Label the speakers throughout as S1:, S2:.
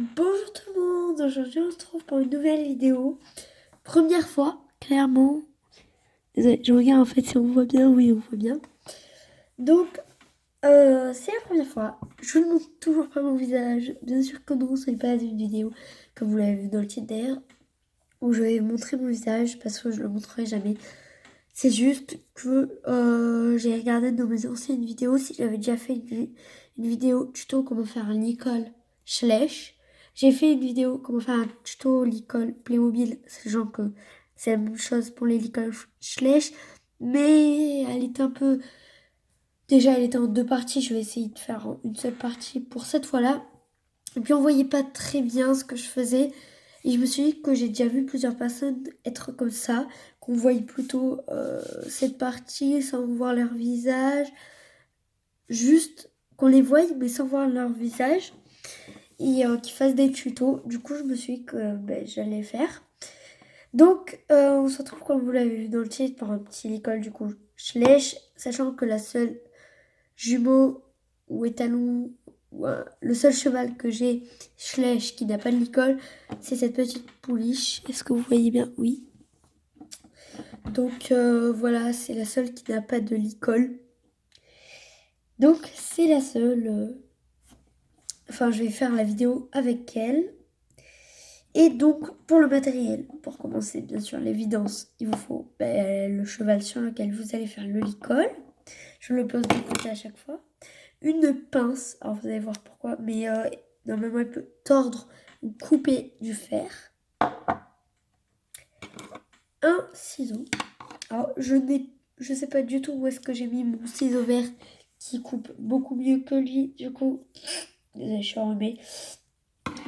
S1: Bonjour tout le monde, aujourd'hui on se retrouve pour une nouvelle vidéo. Première fois, clairement. Désolée, je regarde en fait si on voit bien, oui on voit bien. Donc, c'est la première fois. Je ne montre toujours pas mon visage. Bien sûr que non, ce n'est pas une vidéo, comme vous l'avez vu dans le titre d'ailleurs, où je vais montrer mon visage parce que je le montrerai jamais. C'est juste que j'ai regardé dans mes anciennes vidéos si j'avais déjà fait une vidéo tuto comment faire un licol Schleich. J'ai fait une vidéo comment faire un tuto licol Playmobil, sachant que c'est la même chose pour les licols Schleich, mais elle était un peu... Déjà, elle était en deux parties, je vais essayer de faire une seule partie pour cette fois-là. Et puis on voyait pas très bien ce que je faisais. Et je me suis dit que j'ai déjà vu plusieurs personnes être comme ça, qu'on voyait plutôt cette partie sans voir leur visage, juste qu'on les voie mais sans voir leur visage, et qu'ils fassent des tutos. Du coup, je me suis dit que j'allais faire. Donc, on se retrouve, comme vous l'avez vu dans le titre, par un petit école du coup Schleich, sachant que la seule jumeau ou étalon, le seul cheval que j'ai, Schleich, qui n'a pas de licol, c'est cette petite pouliche. Est-ce que vous voyez bien? Oui. Donc voilà, c'est la seule qui n'a pas de licol. Donc c'est la seule. Enfin, je vais faire la vidéo avec elle. Et donc, pour le matériel, pour commencer, bien sûr, l'évidence, il vous faut le cheval sur lequel vous allez faire le licol. Je le pose de côté à chaque fois. Une pince, alors vous allez voir pourquoi, mais normalement elle peut tordre ou couper du fer. Un ciseau. Alors je sais pas du tout où est-ce que j'ai mis mon ciseau vert qui coupe beaucoup mieux que lui. Du coup, désolé, je suis enrhumée.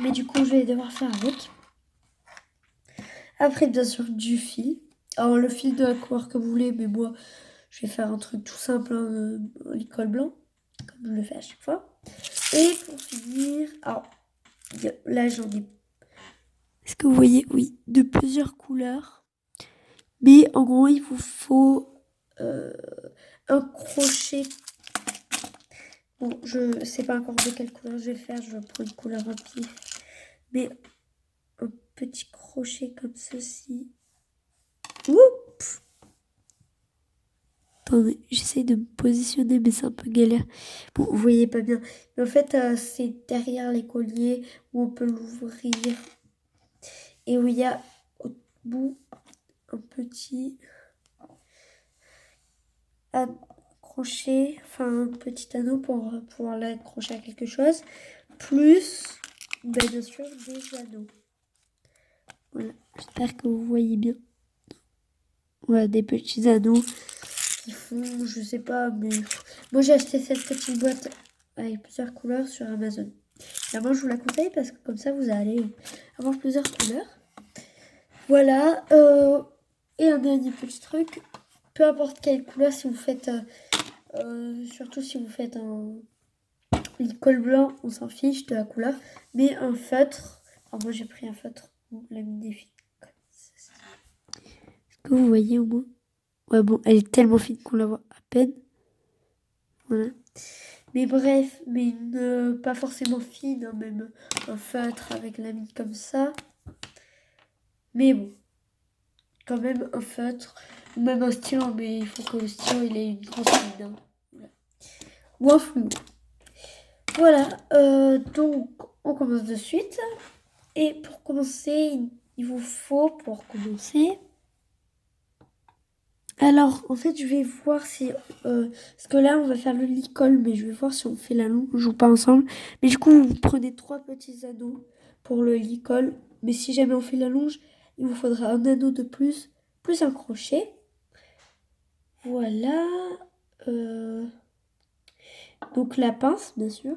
S1: Mais du coup, je vais devoir faire avec. Après, bien sûr, du fil. Alors le fil de la couleur que vous voulez, mais moi, je vais faire un truc tout simple, hein, un licol blanc, comme je le fais à chaque fois. Et pour finir, alors là j'en ai. Est-ce que vous voyez? Oui, de plusieurs couleurs. Mais en gros, il vous faut un crochet. Bon, je sais pas encore de quelle couleur je vais faire. Je vais prendre une couleur au pif. Mais un petit crochet comme ceci. Oups! Attendez, j'essaie de me positionner, mais c'est un peu galère. Bon, vous voyez pas bien. Mais en fait, c'est derrière les colliers où on peut l'ouvrir. Et où il y a au bout un petit crochet, enfin un petit anneau pour pouvoir l'accrocher à quelque chose. Plus, bien sûr, des anneaux. Voilà, j'espère que vous voyez bien. Voilà, des petits anneaux qui font, je sais pas, mais moi j'ai acheté cette petite boîte avec plusieurs couleurs sur Amazon. Vraiment, je vous la conseille parce que comme ça, vous allez avoir plusieurs couleurs. Voilà, et un dernier petit truc, peu importe quelle couleur, si vous faites, surtout si vous faites un licol blanc, on s'en fiche de la couleur, mais un feutre, alors moi j'ai pris un feutre, la magnifique. Est-ce que vous voyez au moins? Ouais, bon, elle est tellement fine qu'on la voit à peine. Voilà. Mais bref, mais pas forcément fine, hein, même un feutre avec la mine comme ça. Mais bon, quand même un feutre, ou même un stylo, mais il faut que le stylo il ait une grosse mine. Hein. Voilà. Ou un flou. Voilà, donc on commence de suite. Et pour commencer, il vous faut, pour commencer... Alors, en fait, je vais voir si... parce que là, on va faire le licol, mais je vais voir si on fait la longe ou pas ensemble. Mais du coup, vous prenez 3 petits anneaux pour le licol. Mais si jamais on fait la longe, il vous faudra un anneau de plus un crochet. Voilà. Donc la pince, bien sûr.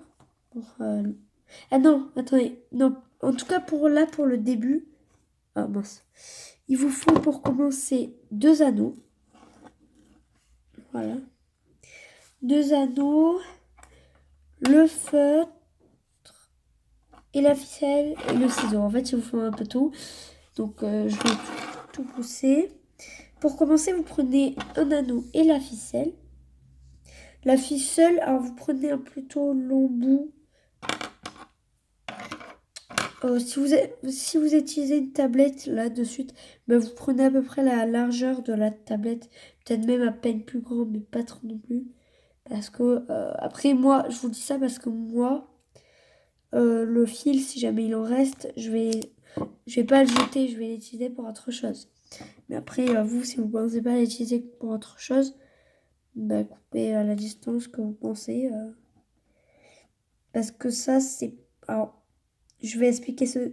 S1: Ah non, attendez. Non, en tout cas, pour le début... Ah mince. Il vous faut, pour commencer, 2 anneaux. Voilà. 2 anneaux, le feutre et la ficelle et le ciseau. En fait, il vous faut un peu tout. Donc, je vais tout pousser. Pour commencer, vous prenez un anneau et la ficelle. La ficelle, alors vous prenez un plutôt long bout. si vous utilisez une tablette là de suite, ben, vous prenez à peu près la largeur de la tablette, peut-être même à peine plus grand, mais pas trop non plus. Parce que après moi, je vous dis ça parce que moi, le fil, si jamais il en reste, je vais pas le jeter, je vais l'utiliser pour autre chose. Mais après, vous, si vous pensez pas l'utiliser pour autre chose, bah, coupez à la distance que vous pensez. Parce que ça, c'est... Alors, je vais expliquer ce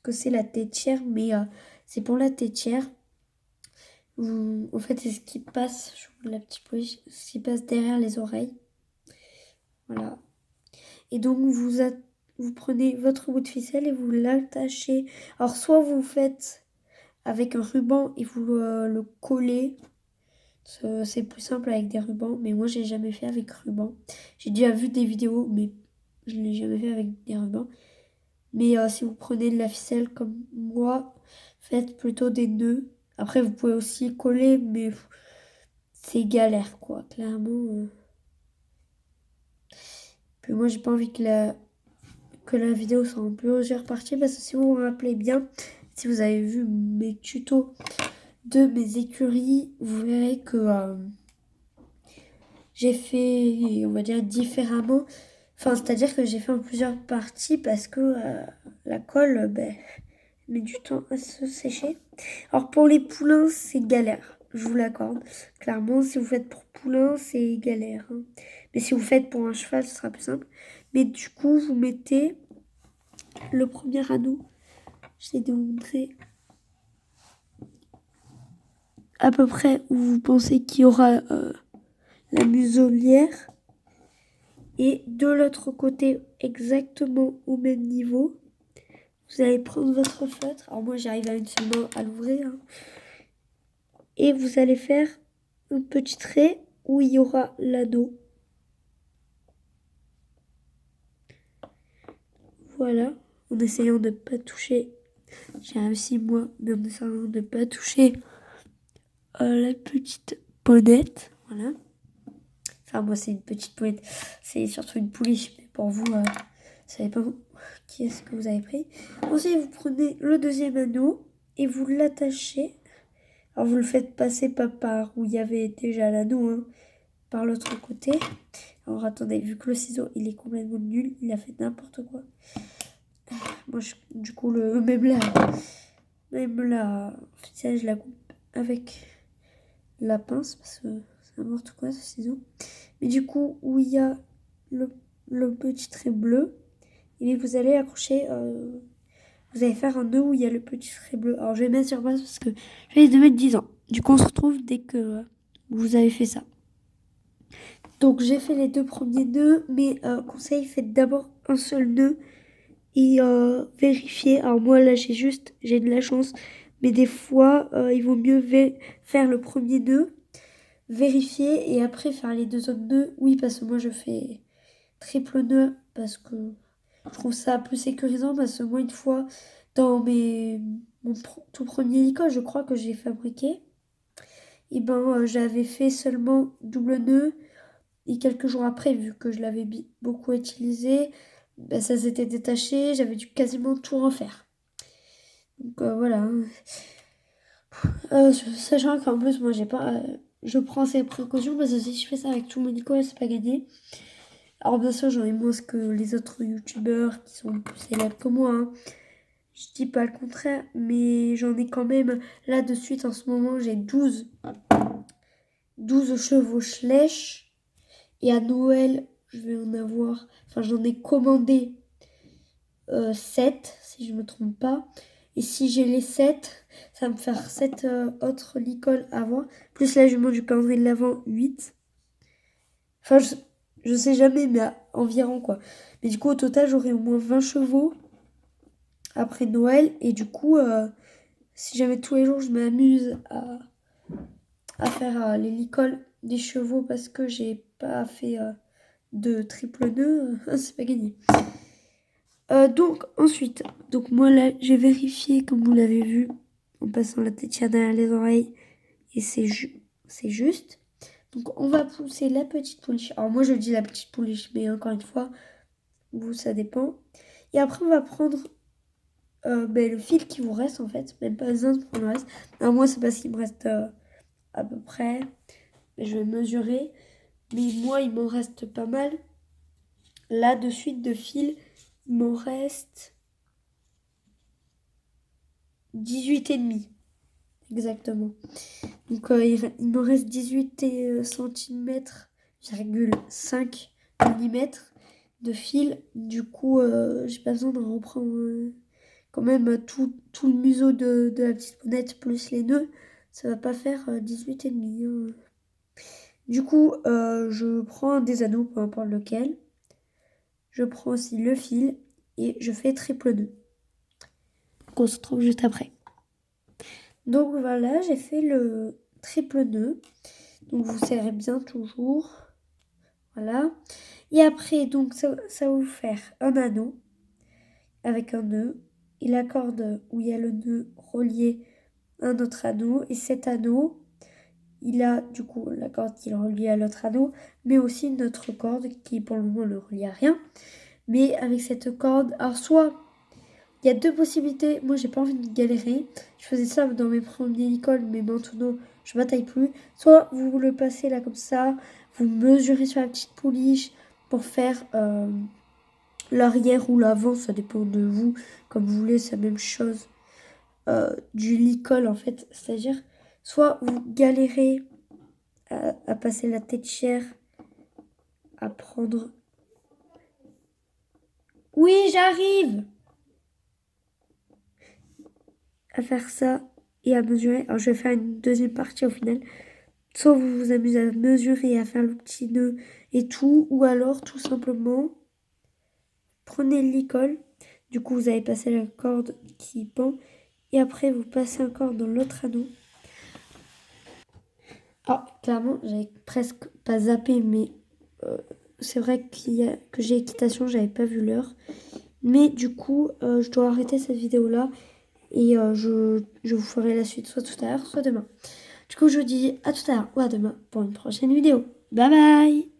S1: que c'est la tétière, mais c'est pour la tétière. En fait, c'est ce qui passe, je vous la petite pouliche, ce qui passe derrière les oreilles. Voilà. Et donc, vous prenez votre bout de ficelle et vous l'attachez. Alors, soit vous faites avec un ruban et vous le collez. C'est plus simple avec des rubans, mais moi, j'ai jamais fait avec ruban. J'ai déjà vu des vidéos, mais je l'ai jamais fait avec des rubans. Mais si vous prenez de la ficelle comme moi, faites plutôt des nœuds. Après, vous pouvez aussi coller, mais c'est galère, quoi, clairement. Puis moi, j'ai pas envie que la vidéo soit en plusieurs parties, parce que si vous vous rappelez bien, si vous avez vu mes tutos de mes écuries, vous verrez que j'ai fait, on va dire, différemment. Enfin, c'est-à-dire que j'ai fait en plusieurs parties parce que la colle, ben, met du temps à se sécher. Alors pour les poulains, c'est galère, je vous l'accorde. Clairement, si vous faites pour poulain, c'est galère, hein. Mais si vous faites pour un cheval, ce sera plus simple. Mais du coup, vous mettez le premier anneau. J'essaie de vous montrer à peu près où vous pensez qu'il y aura la muselière. Et de l'autre côté, exactement au même niveau, vous allez prendre votre feutre. Alors moi, j'arrive à une seule main à l'ouvrir, hein. Et vous allez faire un petit trait où il y aura l'anneau. Voilà, en essayant de ne pas toucher. J'ai réussi moi, mais en essayant de ne pas toucher la petite bonnette. Voilà. Enfin, moi, c'est une petite poète. C'est surtout une pouliche. Mais pour vous, vous savez pas qui est-ce que vous avez pris. Ensuite, vous prenez le deuxième anneau et vous l'attachez. Alors, vous le faites passer pas par où il y avait déjà l'anneau, hein, par l'autre côté. Alors, attendez, vu que le ciseau, il est complètement nul, il a fait n'importe quoi. Moi, du coup, même la ficelle, je la coupe avec la pince parce que c'est n'importe quoi ce ciseau. Mais du coup, où il y a le petit trait bleu, et vous allez accrocher, vous allez faire un nœud où il y a le petit trait bleu. Alors je vais mettre sur place parce que je vais de mettre 10 ans. Du coup, on se retrouve dès que vous avez fait ça. Donc j'ai fait les deux premiers nœuds, mais conseil, faites d'abord un seul nœud et vérifiez. Alors moi là j'ai de la chance, mais des fois il vaut mieux faire le premier nœud, vérifier et après faire les deux autres nœuds. Oui, parce que moi je fais triple nœud parce que je trouve ça plus sécurisant parce que moi une fois dans mon tout premier licol, je crois que j'ai fabriqué, et ben j'avais fait seulement double nœud et quelques jours après, vu que je l'avais beaucoup utilisé, ben, ça s'était détaché, j'avais dû quasiment tout refaire. Donc voilà. Sachant qu'en plus moi j'ai pas je prends ces précautions parce que si je fais ça avec tout mon licol, c'est pas gagné. Alors bien sûr, j'en ai moins que les autres youtubeurs qui sont plus célèbres que moi, hein. Je dis pas le contraire, mais j'en ai quand même, là de suite en ce moment, j'ai 12 chevaux Schleich. Et à Noël, je vais en avoir, enfin j'en ai commandé 7, si je me trompe pas. Et si j'ai les 7, ça va me faire 7 autres licoles à avoir. Plus la jument du calendrier de l'Avent, 8. Enfin, je sais jamais, mais environ quoi. Mais du coup, au total, j'aurai au moins 20 chevaux après Noël. Et du coup, si jamais tous les jours je m'amuse à faire les licoles des chevaux parce que j'ai pas fait de triple nœud, c'est pas gagné. Donc ensuite, donc moi là j'ai vérifié comme vous l'avez vu en passant la tétière derrière les oreilles et c'est juste. Donc on va pousser la petite pouliche. Alors moi je dis la petite pouliche, mais encore une fois, vous ça dépend. Et après on va prendre le fil qui vous reste en fait, même pas besoin de prendre le reste. Alors moi c'est parce qu'il me reste à peu près, je vais mesurer, mais moi il m'en reste pas mal. Là de suite de fil, il m'en reste 18 et demi exactement. Donc il me reste 18 cm,5 mm de fil. Du coup j'ai pas besoin de reprendre quand même tout le museau de la petite bonnette plus les nœuds. Ça va pas faire 18 et demi. Hein. Du coup je prends un des anneaux, peu importe lequel. Je prends aussi le fil et je fais triple nœud. Donc on se retrouve juste après. Donc voilà, j'ai fait le triple nœud. Donc vous serrez bien toujours. Voilà. Et après, donc ça va vous faire un anneau avec un nœud. Et la corde où il y a le nœud relié à un autre anneau. Et cet anneau, il a du coup la corde qui est reliée à l'autre anneau, mais aussi notre corde qui pour le moment ne relie à rien. Mais avec cette corde, alors soit il y a deux possibilités. Moi, j'ai pas envie de galérer. Je faisais ça dans mes premiers écoles, mais maintenant, je bataille plus. Soit vous le passez là comme ça, vous mesurez sur la petite pouliche pour faire l'arrière ou l'avant, ça dépend de vous. Comme vous voulez, c'est la même chose du licol en fait. C'est-à-dire, soit vous galérez à passer la tête chère, à prendre. Oui, j'arrive! À faire ça et à mesurer. Alors, je vais faire une deuxième partie au final. Soit vous vous amusez à mesurer et à faire le petit nœud et tout, ou alors tout simplement prenez l'icole. Du coup, vous avez passé la corde qui pend et après vous passez encore dans l'autre anneau. Ah, clairement, j'avais presque pas zappé, mais c'est vrai que j'ai équitation, j'avais pas vu l'heure. Mais du coup, je dois arrêter cette vidéo-là et je vous ferai la suite soit tout à l'heure, soit demain. Du coup, je vous dis à tout à l'heure ou à demain pour une prochaine vidéo. Bye bye!